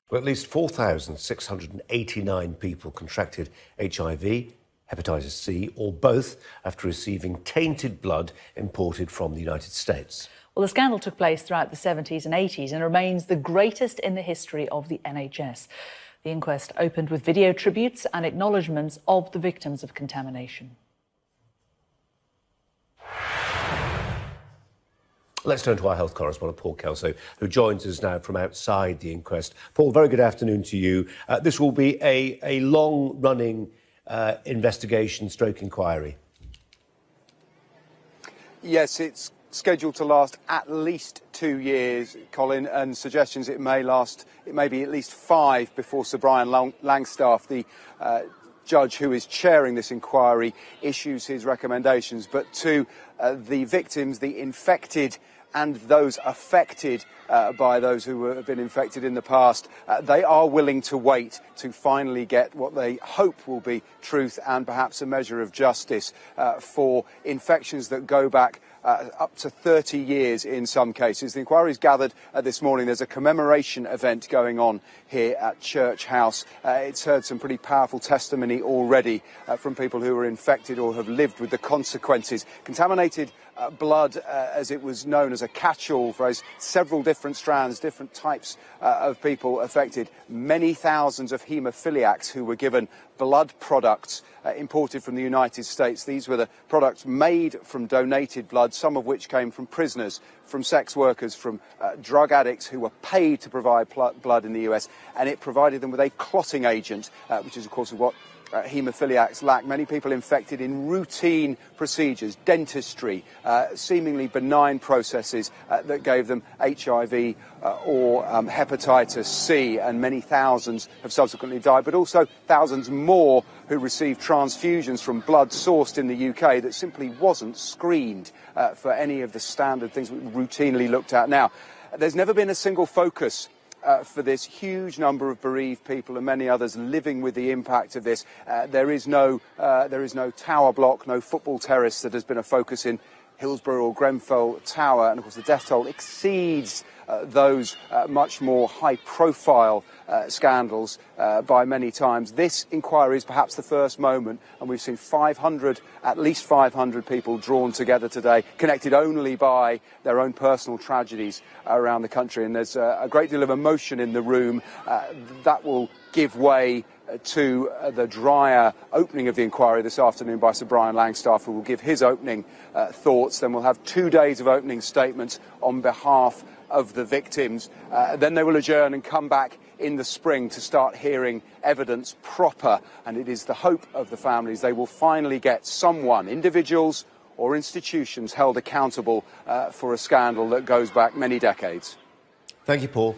Well, at least 4,689 people contracted HIV, hepatitis C, or both after receiving tainted blood imported from the United States. Well, the scandal took place throughout the 70s and 80s and remains the greatest in the history of the NHS. The inquest opened with video tributes and acknowledgements of the victims of contamination. Let's turn to our health correspondent, Paul Kelso, who joins us now from outside the inquest. Paul, very good afternoon to you. This will be a long-running investigation stroke inquiry. Yes, it's scheduled to last at least 2 years, Colin, and suggestions it may be at least 5 before Sir Brian Langstaff, the judge who is chairing this inquiry, issues his recommendations. But to the victims, the infected and those affected by those who have been infected in the past, they are willing to wait to finally get what they hope will be truth and perhaps a measure of justice for infections that go back up to 30 years in some cases. The inquiry's gathered this morning. There's a commemoration event going on here at Church House. It's heard some pretty powerful testimony already from people who were infected or have lived with the consequences. Contaminated blood, as it was known as a catch-all phrase, several different strands, different types of people affected, many thousands of haemophiliacs who were given blood products imported from the United States. These were the products made from donated blood, some of which came from prisoners, from sex workers, from drug addicts who were paid to provide blood in the US, and it provided them with a clotting agent, which is, of course, what haemophiliacs lack. Many people infected in routine procedures, dentistry, seemingly benign processes that gave them HIV or hepatitis C, and many thousands have subsequently died, but also thousands more who received transfusions from blood sourced in the UK that simply wasn't screened for any of the standard things we routinely looked at. Now, there's never been a single focus for this huge number of bereaved people and many others living with the impact of this. There is no tower block, no football terrace that has been a focus in Hillsborough or Grenfell Tower, and of course the death toll exceeds those much more high-profile scandals by many times. This inquiry is perhaps the first moment, and we've seen at least 500 people drawn together today, connected only by their own personal tragedies around the country, and there's a great deal of emotion in the room that will give way to the drier opening of the inquiry this afternoon by Sir Brian Langstaff, who will give his opening thoughts. Then we'll have 2 days of opening statements on behalf of the victims. Then they will adjourn and come back in the spring to start hearing evidence proper. And it is the hope of the families they will finally get someone, individuals or institutions, held accountable for a scandal that goes back many decades. Thank you, Paul.